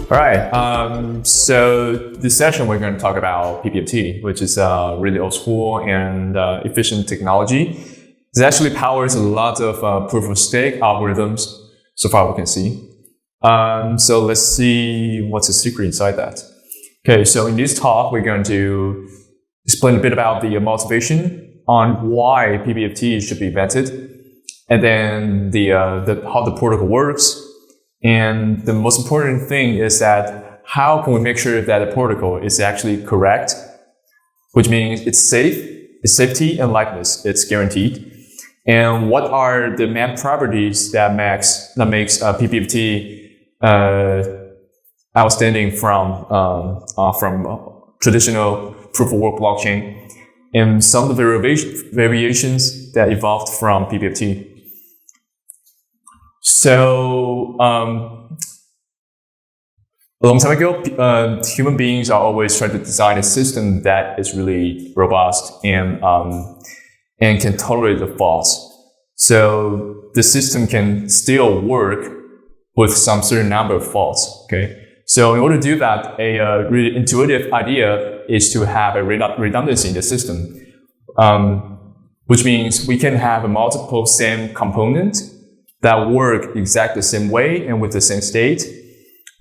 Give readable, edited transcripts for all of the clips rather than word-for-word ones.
All right, so this session we're going to talk about PBFT, which is really old school and efficient technology. It actually powers a lot of proof-of-stake algorithms, so far we can see. So let's see what's the secret inside that. Okay, so in this talk, we're going to explain a bit about the motivation on why PBFT should be invented, and then how the protocol works. And the most important thing is that how can we make sure that the protocol is actually correct, which means it's safe, it's safety and liveness, it's guaranteed. And what are the main properties that makes PBFT outstanding from traditional proof of work blockchain, and some of the variations that evolved from PBFT. So, a long time ago, human beings are always trying to design a system that is really robust and can tolerate the faults. So the system can still work with some certain number of faults. Okay. So in order to do that, a really intuitive idea is to have a redundancy in the system, which means we can have a multiple same component that work exactly the same way and with the same state.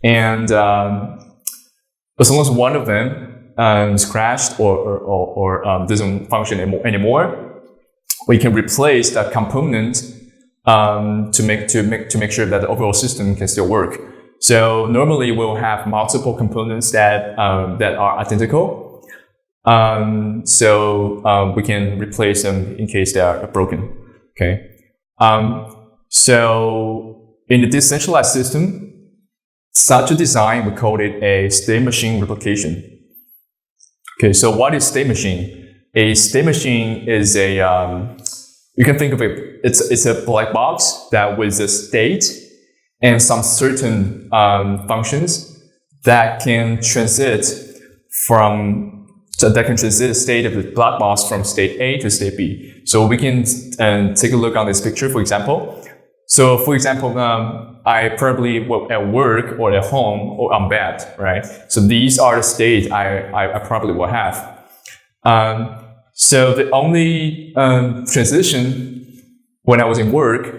And as long as one of them is crashed or doesn't function anymore, we can replace that component to make sure that the overall system can still work. So normally we'll have multiple components that are identical. So we can replace them in case they are broken. Okay. So in the decentralized system, such a design, we call it a state machine replication. Okay, so what is state machine? A state machine is you can think of it, it's a black box that with a state and some certain functions that can transit the state of the black box from state A to state B. So we can take a look on this picture, for example. So, for example, I probably at work or at home or on bed, right? So these are the states I probably will have. So the only transition when I was in work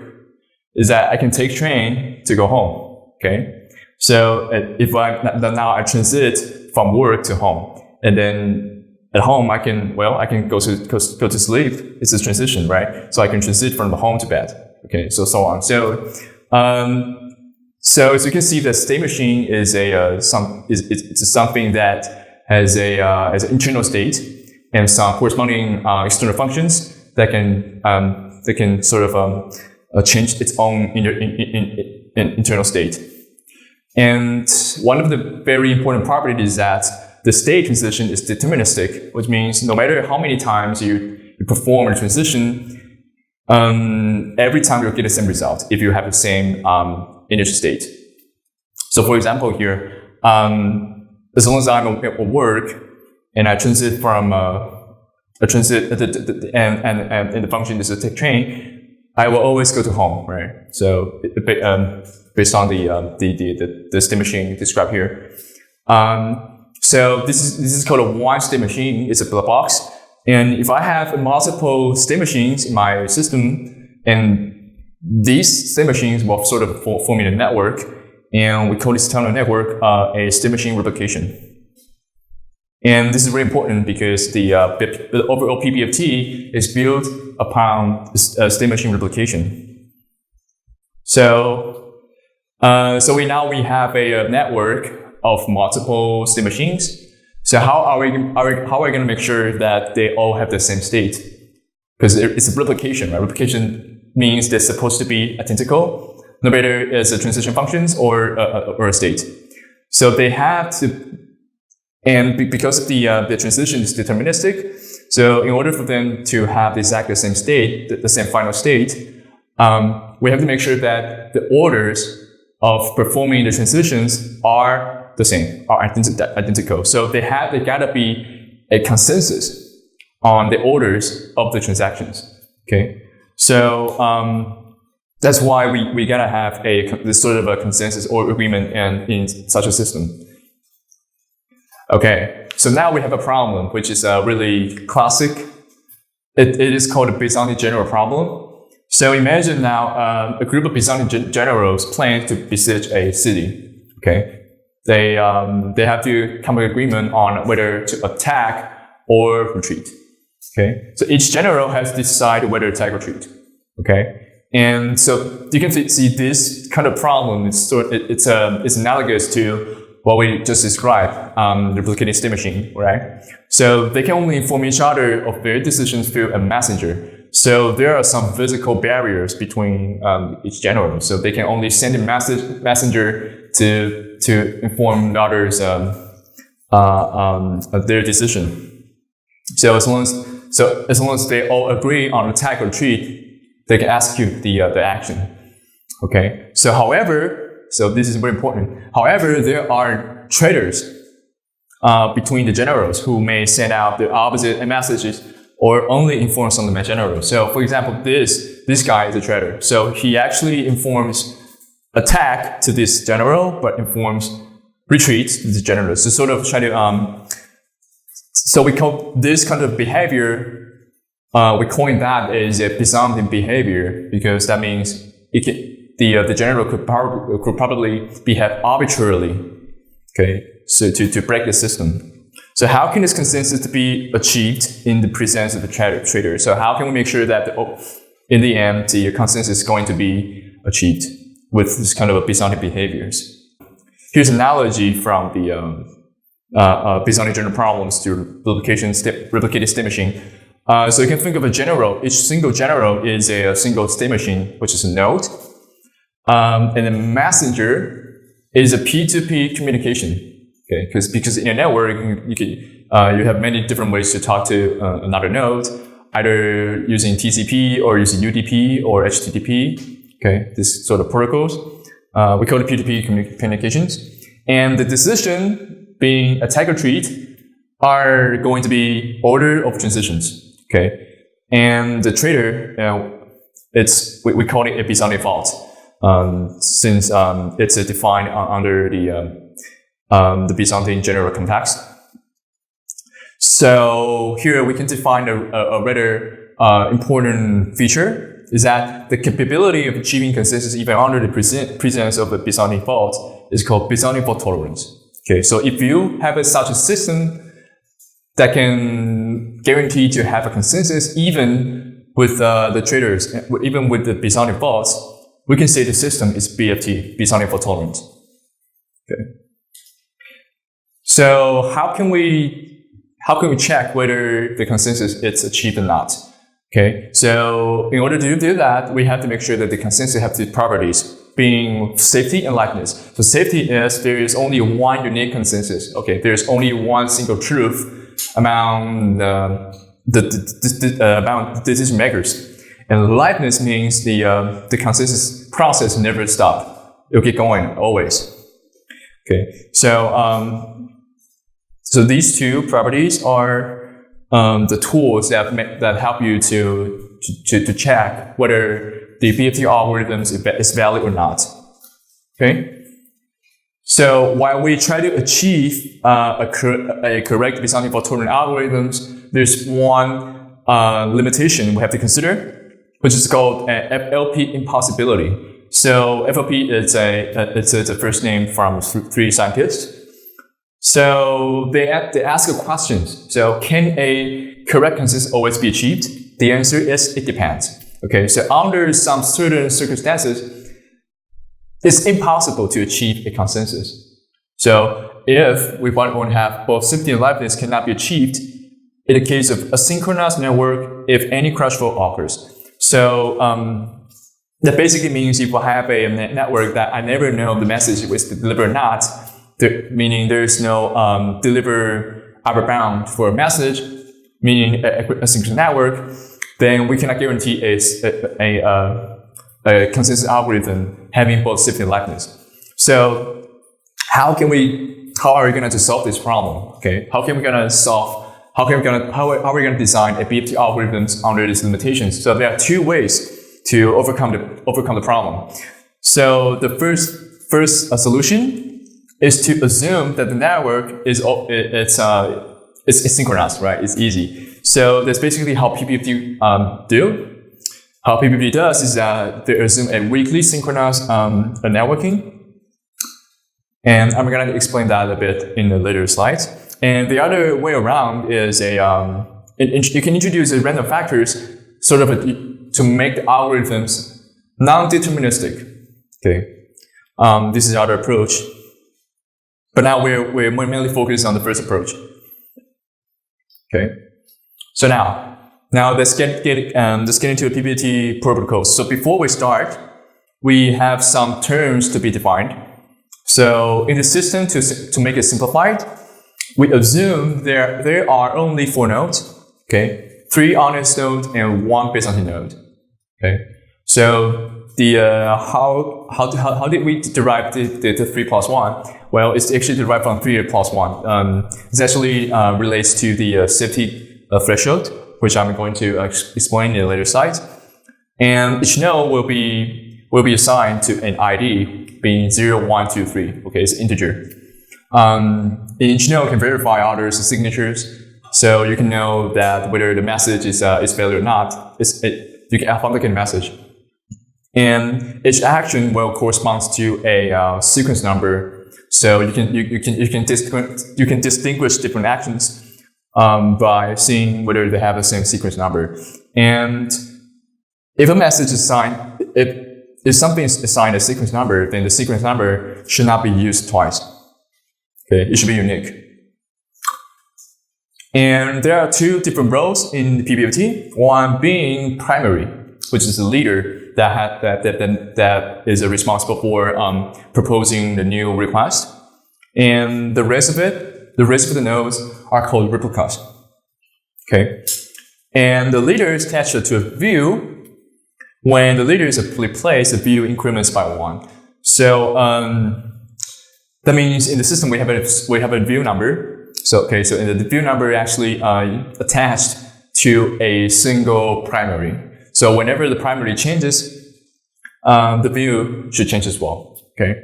is that I can take train to go home. Okay. So if now I transit from work to home, and then at home I can go to sleep. It's a transition, right? So I can transit from the home to bed. Okay, so on. So as you can see, the state machine is it's something that has an internal state and some corresponding external functions that can sort of change its own internal state. And one of the very important properties is that the state transition is deterministic, which means no matter how many times you perform a transition, every time you'll get the same result if you have the same initial state. So for example here, as long as I'm at work and I transit from and the function is to take train, I will always go to home, right? So based on the state machine described here. So this is called a one state machine. It's a black box. And if I have multiple state machines in my system, and these state machines will sort of form a network, and we call this tunnel network a state machine replication. And this is very important because the overall PBFT is built upon state machine replication. So we have a network of multiple state machines. So how are we going to make sure that they all have the same state? Because it's a replication, right? Replication means they're supposed to be identical, no matter it's a transition functions or a state. So they have to, and because of the transition is deterministic, so in order for them to have exactly the same state, the same final state, we have to make sure that the orders of performing the transitions are the same, are identical. So they gotta be a consensus on the orders of the transactions. Okay. So That's why we gotta have this sort of a consensus or agreement in such a system. Okay, so now we have a problem, which is really classic. It is called a Byzantine general problem. So imagine now a group of Byzantine generals plan to besiege a city. Okay, they have to come to an agreement on whether to attack or retreat. Okay, so each general has to decide whether to attack or retreat. Okay. And so you can see this kind of problem. It's analogous to what we just described, the replicating state machine, right? So they can only inform each other of their decisions through a messenger. So there are some physical barriers between each general. So they can only send a messenger to inform the others their decision. So as long as they all agree on attack or retreat, they can execute the action. Okay. So this is very important. However, there are traitors between the generals who may send out the opposite messages or only inform some of the generals. So, for example, this guy is a traitor. So he actually informs attack to this general, but informs retreat to the general. So sort of try to so we call this kind of behavior. We coin that as a Byzantine behavior because that means the general could probably behave arbitrarily, okay, so to break the system. So how can this consensus be achieved in the presence of the traitor? So how can we make sure that in the end the consensus is going to be achieved with this kind of Byzantine behaviors? Here's an analogy from the Byzantine general problems to replicated state machine. So you can think of a general. Each single general is a single state machine, which is a node. And the messenger is a P2P communication. Okay, because in a network, you have many different ways to talk to another node, either using TCP or using UDP or HTTP. Okay, this sort of protocols. We call it P2P communications. And the decision being attack or retreat are going to be order of transitions. Okay, and the traitor, we call it a Byzantine fault, since it's defined under the Byzantine general context. So here we can define a rather important feature is that the capability of achieving consensus even under the presence of a Byzantine fault is called Byzantine fault tolerance. Okay, so if you have such a system that can guarantee to have a consensus even with the traitors, even with the Byzantine faults, we can say the system is BFT, Byzantine fault tolerant. Okay. So how can we check whether the consensus is achieved or not? Okay. So in order to do that, we have to make sure that the consensus have the properties being safety and liveness. So safety is there is only one unique consensus. Okay. There's only one single truth among the decision makers, and liveness means the consensus process never stop. It'll keep going always. Okay, so these two properties are the tools that help you to check whether the BFT algorithm is valid or not. Okay. So while we try to achieve a correct Byzantine fault tolerant algorithms, there's one limitation we have to consider, which is called FLP impossibility. So FLP is a first name from three scientists. So they ask a question. So can a correct consensus always be achieved? The answer is it depends. Okay, so under some certain circumstances, it's impossible to achieve a consensus. So if we want to have both safety and liveness cannot be achieved in the case of a synchronous network if any crash fault occurs. So that basically means if I have a network that I never know the message was delivered or not, meaning there's no deliver upper bound for a message, meaning a synchronous network, then we cannot guarantee a consensus algorithm having both safety and liveness. So how are we going to solve this problem? Okay, how are we going to design a BFT algorithms under these limitations? So there are two ways to overcome the problem. So the first solution is to assume that the network is synchronous, right? It's easy. So that's basically how PBFT do. How PBFT does is that they assume a weakly synchronous networking. And I'm going to explain that a bit in the later slides. And the other way around is you can introduce random factors sort of to make the algorithms non-deterministic. Okay, this is the other approach. But now we're mainly focused on the first approach. Okay, so now let's get into the PBFT protocols. So before we start, we have some terms to be defined. So in the system, to make it simplified, we assume there are only 4 nodes. Okay, 3 honest nodes and 1 Byzantine node. Okay, so how did we derive the 3 plus 1? Well, it's actually derived from 3 plus 1. It actually relates to the safety threshold, which I'm going to explain in a later slide. And each node will be assigned to an ID being 0, 1, 2, 3. Okay, it's integer. Each node can verify others' signatures, so you can know that whether the message is valid or not. You can authenticate a message. And each action will correspond to a sequence number. So you can distinguish different actions by seeing whether they have the same sequence number. And if a message is assigned, if something is assigned a sequence number, then the sequence number should not be used twice. Okay, it should be unique. And there are 2 different roles in the PBFT. One being primary, which is the leader that is responsible for proposing the new request. And the rest of the nodes are called replicas. Okay, and the leader is attached to a view. When the leader is placed, the view increments by 1. So that means in the system we have a view number. So in the view number actually attached to a single primary. So whenever the primary changes, the view should change as well. Okay,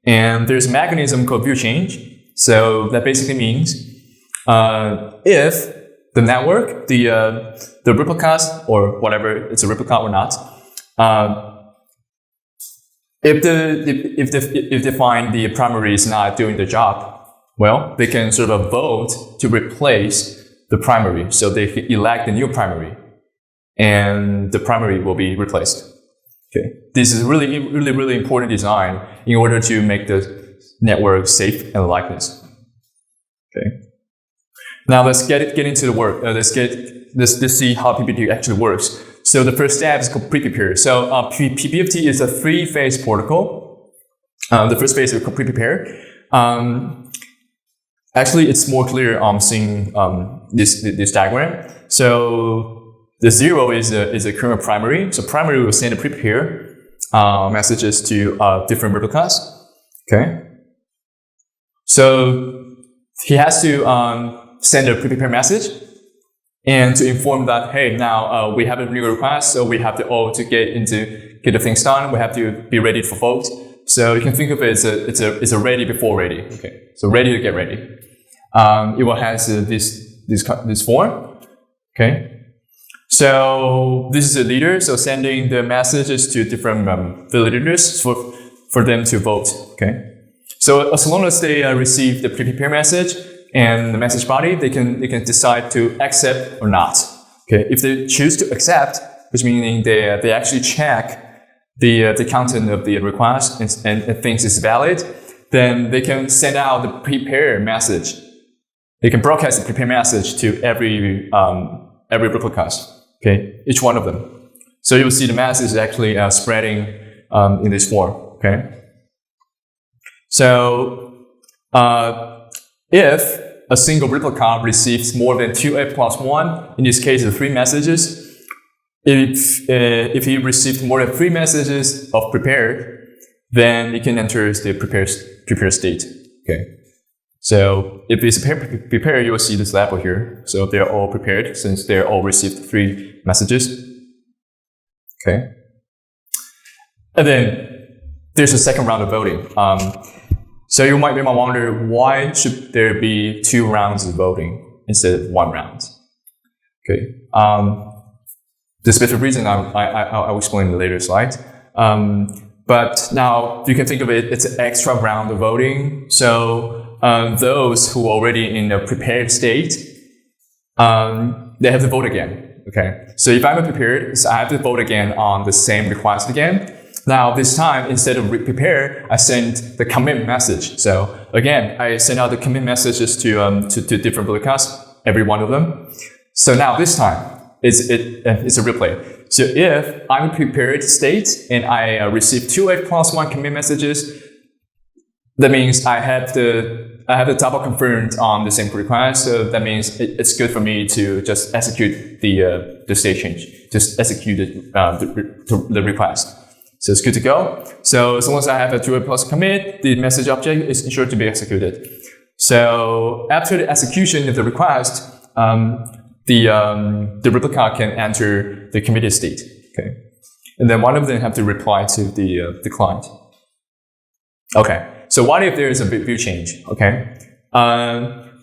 and there's a mechanism called view change. So that basically means if the network, the replicas or whatever, it's a replica or not, if they find the primary is not doing the job, well, they can sort of vote to replace the primary. So they elect the new primary, and the primary will be replaced. Okay, this is really important design in order to make the network safe and liveness. Okay, now let's get into the work. Let's see how PBFT actually works. So the first step is called pre-prepare. So PBFT is a 3-phase protocol. The first phase is called pre-prepare. Actually, it's more clear seeing this diagram. So the 0 is a current primary. So primary will send a prepare messages to different replicas. Okay. So he has to send a prepare message and to inform that, hey, now we have a new request, so we have to get the things done. We have to be ready for vote. So you can think of it as it's a ready before ready. Okay. So ready to get ready. It will have this form. Okay. So this is a leader, so sending the messages to different validators for them to vote. Okay. So as long as they receive the pre-prepare message and the message body, they can decide to accept or not. Okay. If they choose to accept, which meaning they actually check the content of the request and thinks it's valid, then they can send out the prepare message. They can broadcast the prepare message to every replicas. Okay, each one of them. So you'll see the message is actually spreading in this form. Okay. So if a single replica receives more than 2A plus 1, in this case, 3 messages. If he received more than 3 messages of prepared, then it can enter the prepare state. Okay. So if it's prepared, you will see this label here. So they're all prepared since they're all received 3 messages. Okay. And then there's a second round of voting. So you might wonder, why should there be 2 rounds of voting instead of 1 round? Okay. The specific reason I'll explain in the later slide. But now you can think of it, it's an extra round of voting. So those who are already in a prepared state, they have to vote again. Okay. So if I'm prepared, so I have to vote again on the same request again. Now this time, instead of prepare, I send the commit message. So again, I send out the commit messages to different broadcasts, every one of them. So now this time, it's a replay. So if I'm in prepared state and I receive 2f+1 commit messages, that means I have the double confirmed on the same request. So that means it's good for me to just execute the state change, just execute the request. So it's good to go. So as long as I have a 2f+ commit, the message object is sure to be executed. So after the execution of the request, the replica can enter the committed state. Okay, and then one of them have to reply to the client. Okay. So what if there is a view change? Okay.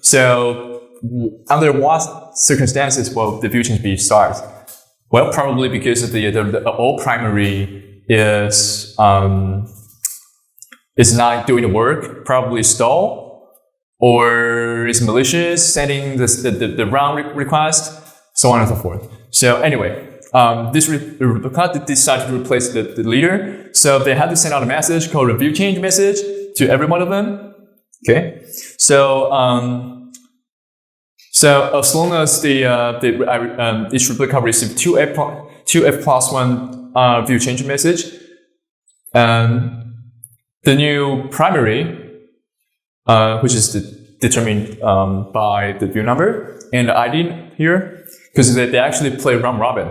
So under what circumstances will the view change be start? Well, probably because of the old primary is not doing the work, probably stall, or is malicious, sending the wrong request, so on and so forth. So anyway, this replica decided to replace the leader, so they had to send out a message called a view change message to every one of them. Okay, so as long as each replica received 2f+1 view change message, the new primary, which is determined by the view number and the ID here, because they actually play round robin.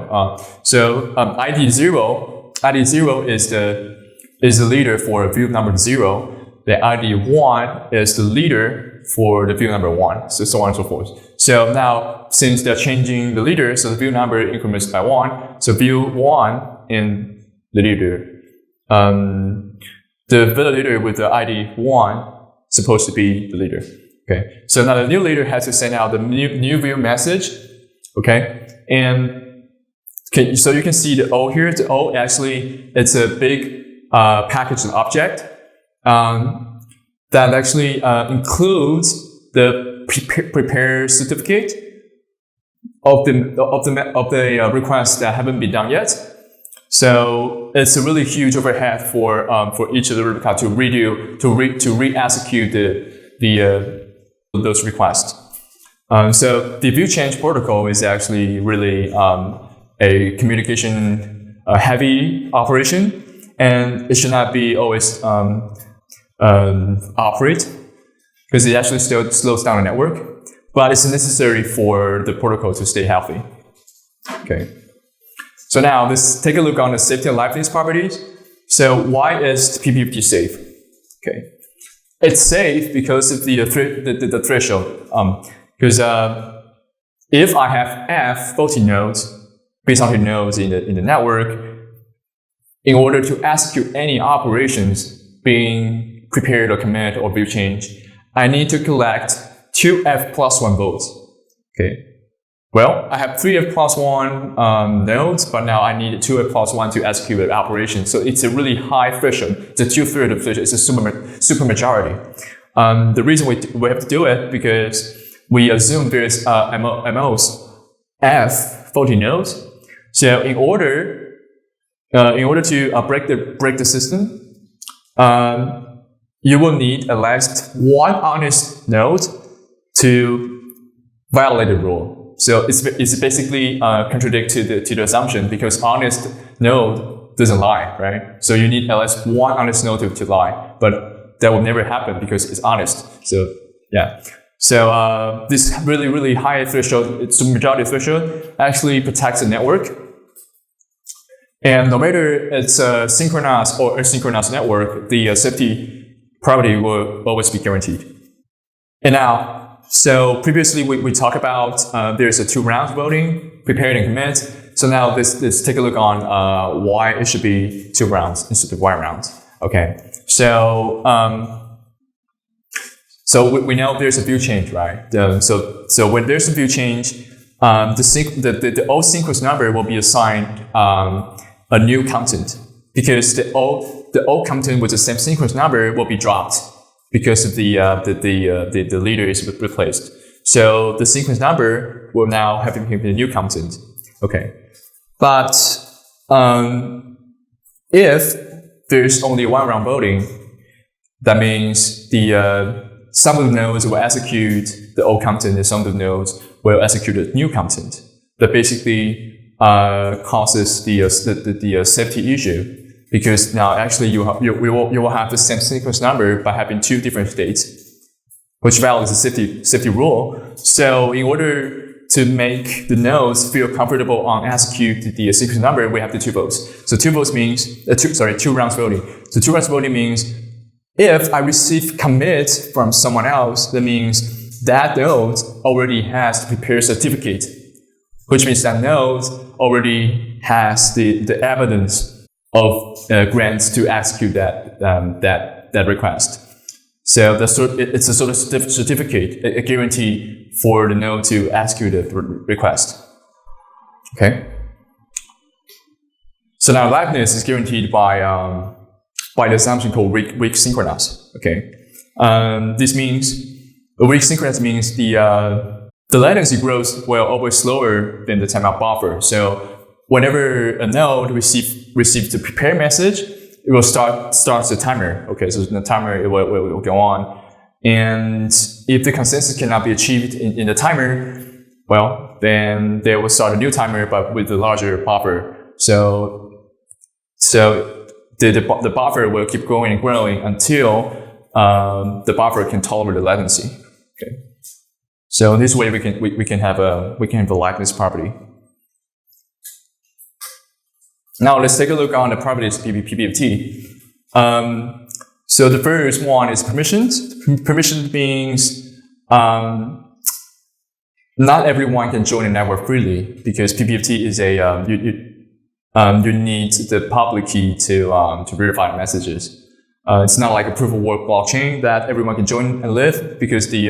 So ID 0 is the leader for view number 0. The ID 1 is the leader for the view number 1, so on and so forth. So now, since they're changing the leader, so the view number increments by 1, so view 1 in the leader, the validator with the ID 1 supposed to be the leader. Okay, so now the new leader has to send out the new view message. Okay, and so you can see the O here. The O actually, it's a big package of object that actually includes the prepare certificate of the requests that haven't been done yet. So it's a really huge overhead for each of the replica to redo to re-execute those requests. So the view change protocol is actually really a communication heavy operation, and it should not be always operate, because it actually still slows down the network, but it's necessary for the protocol to stay healthy. Okay. So now let's take a look on the safety and liveness properties. So why is PBFT safe? Okay. It's safe because of the threshold. Because if I have F faulty nodes, Byzantine nodes in the network, in order to execute any operations being prepared or commit or view change, I need to collect 2f+1 votes. Okay. Well, I have 3f+1 nodes, but now I need 2f+1 to execute the operation. So it's a really high threshold. It's a 2/3 of threshold. It's a super majority. The reason we have to do it because we assume there's most f faulty nodes. So in order to break the system, you will need at least one honest node to violate the rule. So it's basically contradict to the assumption, because honest node doesn't lie, right? So you need at least one honest node to lie, but that will never happen because it's honest. So yeah. So this really high threshold, it's a majority threshold, actually protects the network. And no matter it's a synchronous or asynchronous network, the safety property will always be guaranteed. And now, so previously we talked about there's a 2 rounds voting, prepared and commit. So now let's take a look on why it should be 2 rounds instead of 1 round. Okay. So we know there's a view change, right? So when there's a view change, the old sequence number will be assigned a new content, because the old content with the same sequence number will be dropped because of the leader is replaced. So the sequence number will now have to be the new content. Okay. But if there's only 1 round voting, that means some of the nodes will execute the old content and some of the nodes will execute the new content. That basically causes the safety issue, because now actually you will have the same sequence number by having 2 different states, which violates the safety rule. So in order to make the nodes feel comfortable on execute the sequence number, we have the 2 votes. So 2 votes means 2 rounds voting. So 2 rounds voting means if I receive commit from someone else, that means that node already has the prepared certificate, which means that node already has the evidence of grants to execute that request. So it's a sort of certificate, a guarantee for the node to execute the request. Okay. So now liveness is guaranteed by the assumption called weak synchronous. Okay. This means the weak synchronous means the latency growth will always slower than the timeout buffer. So whenever a node receives the prepare message, it will starts the timer. Okay, so the timer will go on, and if the consensus cannot be achieved in the timer, well, then they will start a new timer, but with a larger buffer. So the buffer will keep growing and growing until the buffer can tolerate the latency. Okay, so this way we can have a liveness property. Now let's take a look on the properties of PBFT. So the first one is permissions. Permissions means not everyone can join the network freely, because PBFT is you need the public key to verify the messages. It's not like a proof of work blockchain that everyone can join and live, because the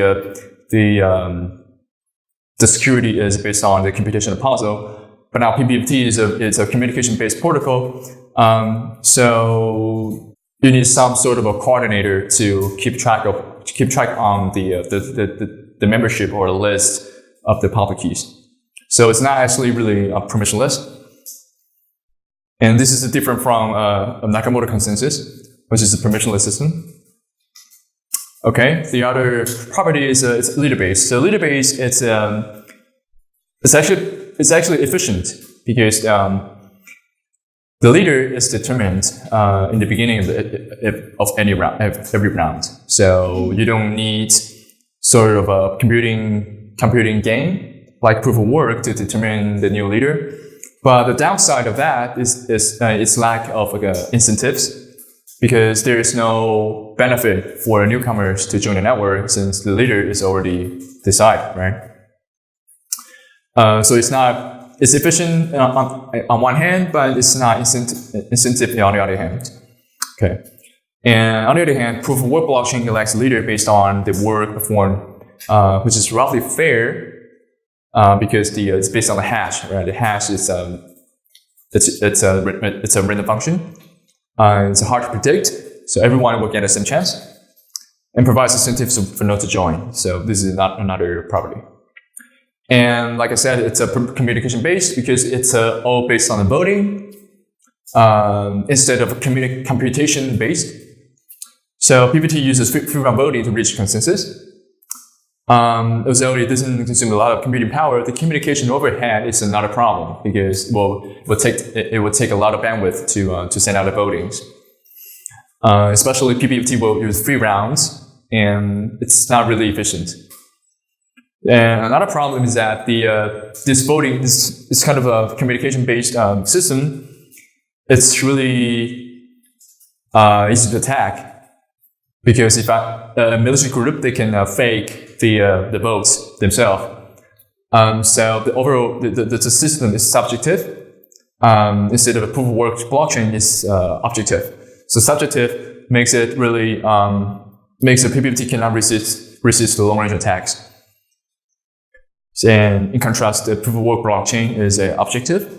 security is based on the computational puzzle. But now PBFT is a communication-based protocol, so you need some sort of a coordinator to keep track on the membership or the list of the public keys. So it's not actually really permissionless, and this is different from a Nakamoto consensus, which is a permissionless system. Okay, the other property is it's leader-based. So leader-based, it's actually efficient, because the leader is determined in the beginning of every round. So you don't need sort of a computing game like proof of work to determine the new leader. But the downside of that is its lack of incentives, because there is no benefit for newcomers to join the network since the leader is already decided, right? So it's efficient on one hand, but it's not incentive on the other hand. Okay. And on the other hand, proof of work blockchain elects a leader based on the work performed, which is roughly fair, because it's based on the hash, right? The hash is it's a random function. It's hard to predict, so everyone will get the same chance, and provides incentives for nodes to join. So this is not another property. And like I said, it's a communication based, because it's all based on the voting instead of computation based. So PBFT uses free round voting to reach consensus. Although it doesn't consume a lot of computing power, the communication overhead is another problem, because it will take a lot of bandwidth to send out the votings. Especially PBFT will use 3 rounds, and it's not really efficient. And another problem is that this voting, this kind of a communication-based system, it's really easy to attack, because if a military group, they can fake the votes themselves. So the overall the system is subjective, instead of a proof of work blockchain is objective. So subjective makes it really makes the PBFT cannot resist the long range attacks. And in contrast, the proof of work blockchain is objective.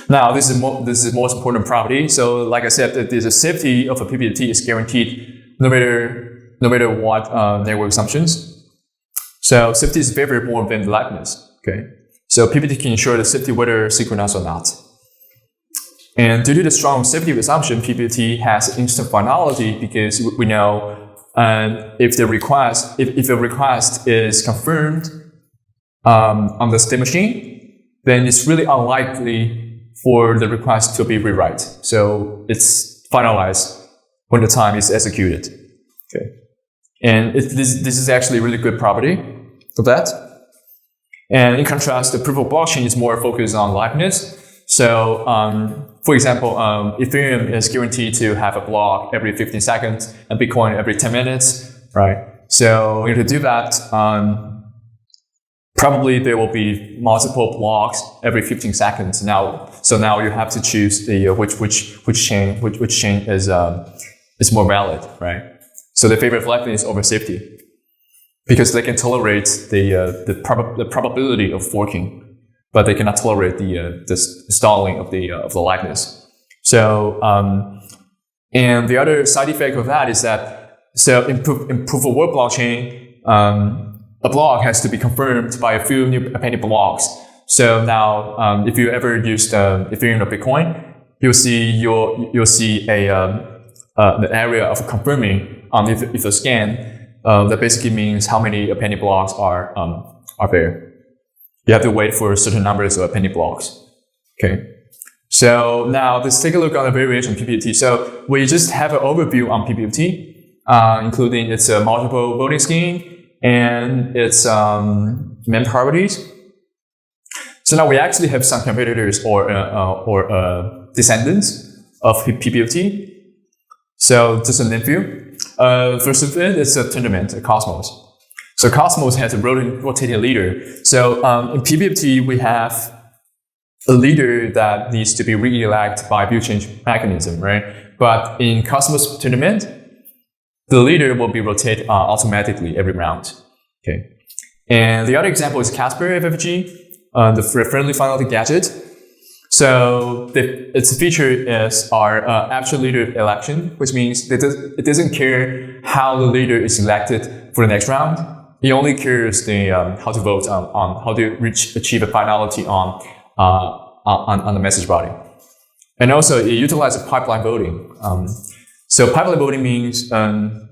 Now, this is the most important property. So, like I said, the safety of a PBFT is guaranteed no matter what network assumptions. So, safety is very more than liveness. Okay, so PBFT can ensure the safety whether synchronous or not. And due to the strong safety assumption, PBFT has instant finality because we know if a request is confirmed on the state machine, then it's really unlikely for the request to be rewrite. So it's finalized when the time is executed. Okay, and this is actually a really good property of that. And in contrast, the proof of blockchain is more focused on liveness. So, for example, Ethereum is guaranteed to have a block every 15 seconds and Bitcoin every 10 minutes, right? So, to do that, probably there will be multiple blocks every 15 seconds. Now you have to choose the which chain is more valid, right? So they favor liveness over safety because they can tolerate the probability of forking, but they cannot tolerate the stalling of the liveness. So and the other side effect of that is that in proof of work blockchain, a block has to be confirmed by a few new appended blocks. So now, if you ever used Ethereum or Bitcoin, you'll see the area of confirming on if the scan. That basically means how many appended blocks are there. You have to wait for certain numbers of appended blocks. Okay. So now let's take a look on the variation of PBFT. So we just have an overview on PBFT, including its multiple voting scheme and its main properties. So now we actually have some competitors or descendants of PBFT. So just a name few. First of it is a tournament, a Cosmos. So Cosmos has a rotating leader. So in PBFT, we have a leader that needs to be re-elected by view change mechanism, right? But in Cosmos tournament, the leader will be rotated automatically every round. Okay. And the other example is Casper FFG, the friendly finality gadget. So its feature is our actual leader election, which means it doesn't care how the leader is elected for the next round. It only cares how to vote on how to achieve a finality on the message body. And also it utilizes pipeline voting. So pipeline voting means in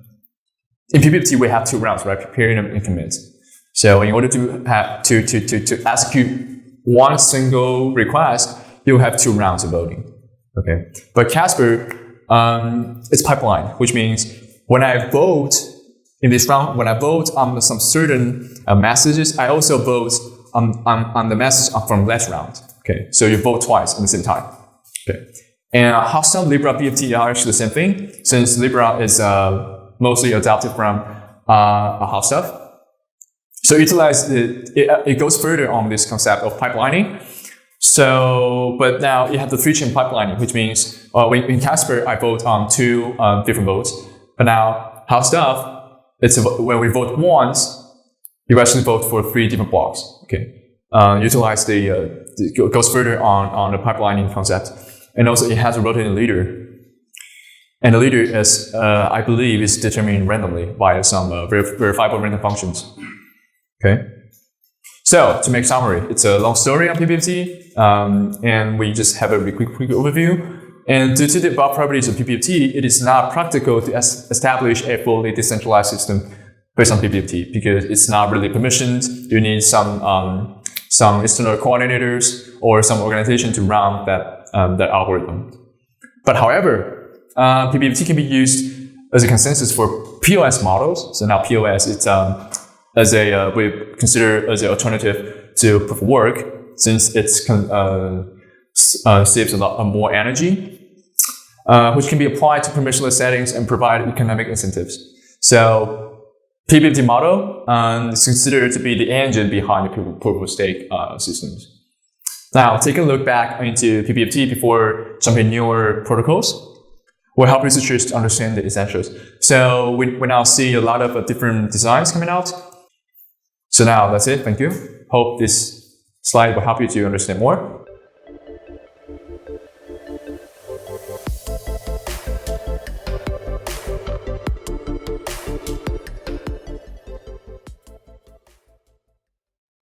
PBFT we have 2 rounds, right? Preparing and commit. So in order to have to execute one single request, you'll have 2 rounds of voting. Okay. But Casper, it's pipeline, which means when I vote in this round, when I vote on some certain messages, I also vote on the message from last round. Okay. So you vote twice at the same time. Okay. And Hostile Libra BFT are actually the same thing, since Libra is mostly adopted from Hostile. So it goes further on this concept of pipelining. So, but now you have the 3-chain pipelining, which means in Casper, I vote on 2 different votes. But now Hostile, it's when we vote once, you actually vote for 3 different blocks. Okay. Utilize goes further on the pipelining concept. And also it has a rotating leader. And the leader is, I believe, is determined randomly by some verifiable random functions. Okay. So to make summary, it's a long story on PBFT, and we just have a quick overview. And due to the above properties of PBFT, it is not practical to establish a fully decentralized system based on PBFT because it's not really permissioned. You need some external coordinators or some organization to run that algorithm. But however, PBFT can be used as a consensus for POS models. So now POS, it's we consider as an alternative to proof of work, since it saves a lot more energy, which can be applied to permissionless settings and provide economic incentives. So PBFT model is considered to be the engine behind the proof of stake systems. Now, take a look back into PBFT before jumping newer protocols will help researchers to understand the essentials. So we now see a lot of different designs coming out. So now that's it. Thank you. Hope this slide will help you to understand more.